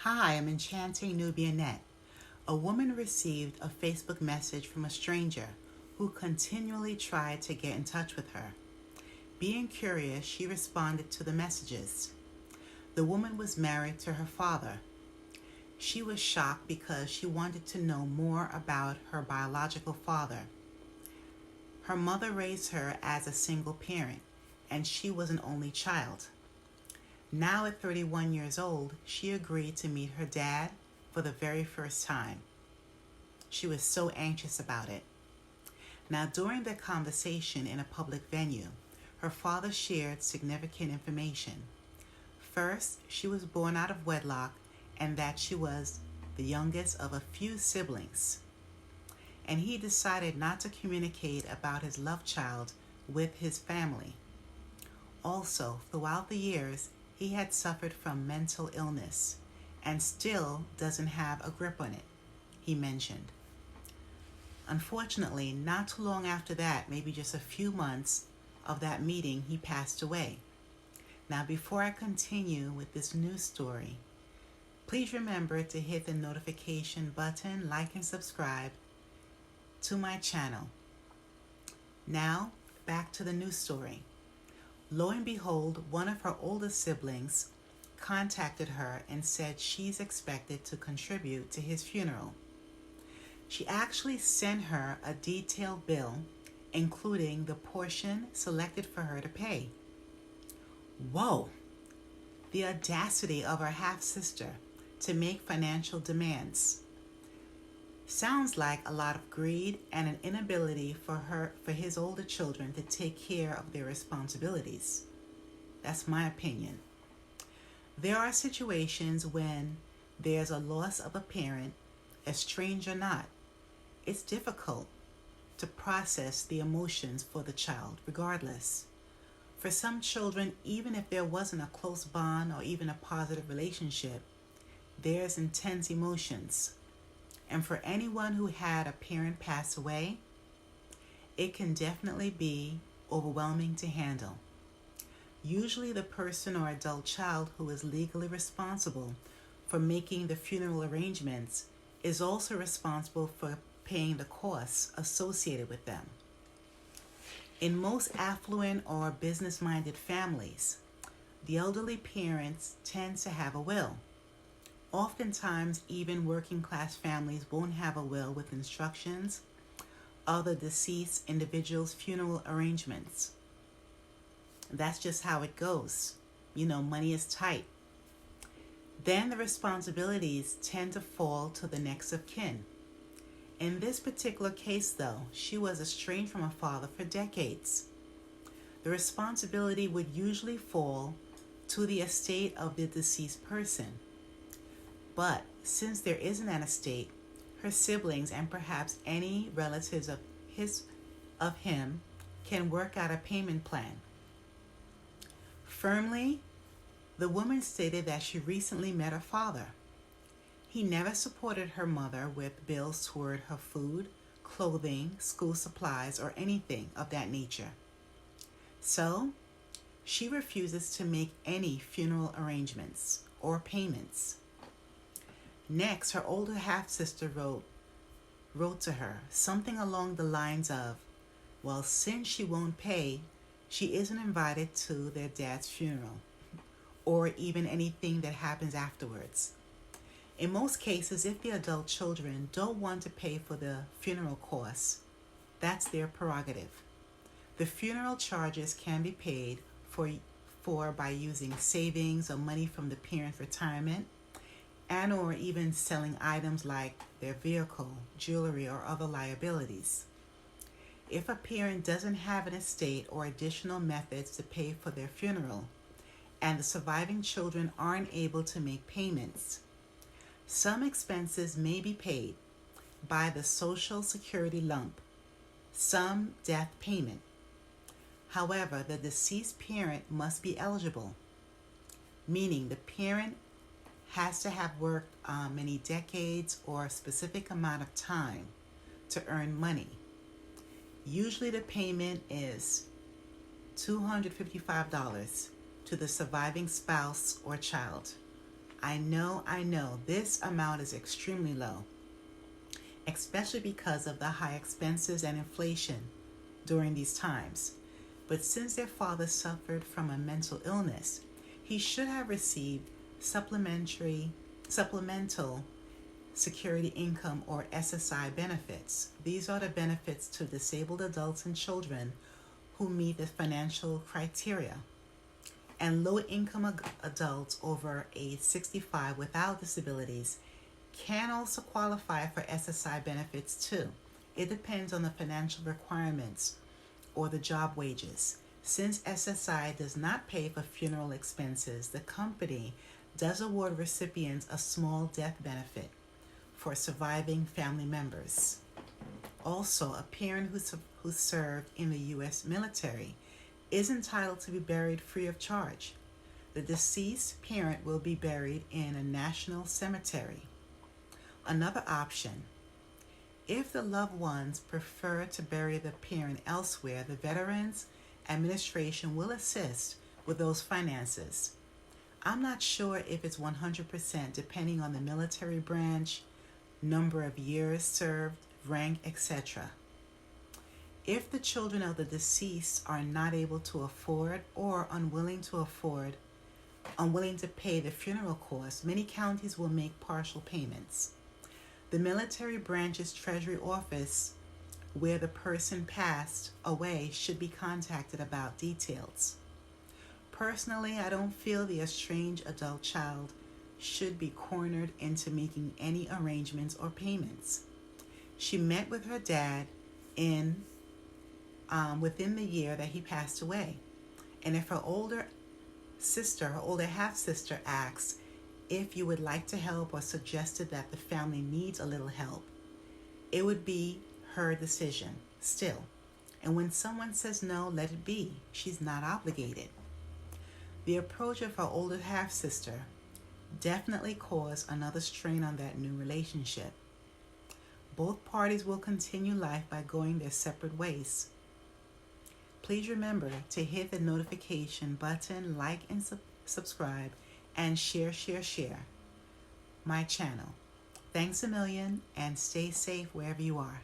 Hi, I'm Enchanting Nubianette. A woman received a Facebook message from a stranger who continually tried to get in touch with her. Being curious, she responded to the messages. The woman was married to her father. She was shocked because she wanted to know more about her biological father. Her mother raised her as a single parent, and she was an only child. Now at 31 years old, she agreed to meet her dad for the very first time. She was so anxious about it. Now, during their conversation in a public venue, her father shared significant information. First, she was born out of wedlock and that she was the youngest of a few siblings. And he decided not to communicate about his love child with his family. Also, throughout the years, he had suffered from mental illness and still doesn't have a grip on it, he mentioned. Unfortunately, not too long after that, maybe just a few months of that meeting, he passed away. Now, before I continue with this news story, please remember to hit the notification button, like and subscribe to my channel. Now, back to the news story. Lo and behold, one of her oldest siblings contacted her and said she's expected to contribute to his funeral. She actually sent her a detailed bill, including the portion selected for her to pay. Whoa! The audacity of her half-sister to make financial demands. Sounds like a lot of greed and an inability for his older children to take care of their responsibilities. That's my opinion. There are situations when there's a loss of a parent, estranged or not. It's difficult to process the emotions for the child, regardless. For some children, even if there wasn't a close bond or even a positive relationship, there's intense emotions. And for anyone who had a parent pass away, it can definitely be overwhelming to handle. Usually the person or adult child who is legally responsible for making the funeral arrangements is also responsible for paying the costs associated with them. In most affluent or business-minded families, the elderly parents tend to have a will. Oftentimes, even working-class families won't have a will with instructions of the deceased individual's funeral arrangements. That's just how it goes. Money is tight. Then the responsibilities tend to fall to the next of kin. In this particular case, though, she was estranged from her father for decades. The responsibility would usually fall to the estate of the deceased person. But since there isn't an estate, her siblings and perhaps any relatives of him can work out a payment plan. Firmly, the woman stated that she recently met her father. He never supported her mother with bills toward her food, clothing, school supplies, or anything of that nature. So, she refuses to make any funeral arrangements or payments. Next, her older half-sister wrote to her something along the lines of, well, since she won't pay, she isn't invited to their dad's funeral, or even anything that happens afterwards. In most cases, if the adult children don't want to pay for the funeral costs, that's their prerogative. The funeral charges can be paid for by using savings or money from the parent's retirement, and or even selling items like their vehicle, jewelry, or other liabilities. If a parent doesn't have an estate or additional methods to pay for their funeral, and the surviving children aren't able to make payments, some expenses may be paid by the Social Security lump sum death payment. However, the deceased parent must be eligible, meaning the parent has to have worked many decades or a specific amount of time to earn money. Usually the payment is $255 to the surviving spouse or child. I know, this amount is extremely low, especially because of the high expenses and inflation during these times. But since their father suffered from a mental illness, he should have received supplemental security income or SSI benefits. These are the benefits to disabled adults and children who meet the financial criteria. And low-income adults over age 65 without disabilities can also qualify for SSI benefits too. It depends on the financial requirements or the job wages. Since SSI does not pay for funeral expenses, the company does award recipients a small death benefit for surviving family members. Also, a parent who served in the U.S. military is entitled to be buried free of charge. The deceased parent will be buried in a national cemetery. Another option, if the loved ones prefer to bury the parent elsewhere, the Veterans Administration will assist with those finances. I'm not sure if it's 100% depending on the military branch, number of years served, rank, etc. If the children of the deceased are not able to afford or unwilling to pay the funeral costs, many counties will make partial payments. The military branch's treasury office where the person passed away should be contacted about details. Personally, I don't feel the estranged adult child should be cornered into making any arrangements or payments. She met with her dad within the year that he passed away. And if her older half-sister asks if you would like to help or suggested that the family needs a little help, it would be her decision still. And when someone says no, let it be. She's not obligated. The approach of her older half-sister definitely caused another strain on that new relationship. Both parties will continue life by going their separate ways. Please remember to hit the notification button, like and subscribe, and share my channel. Thanks a million, and stay safe wherever you are.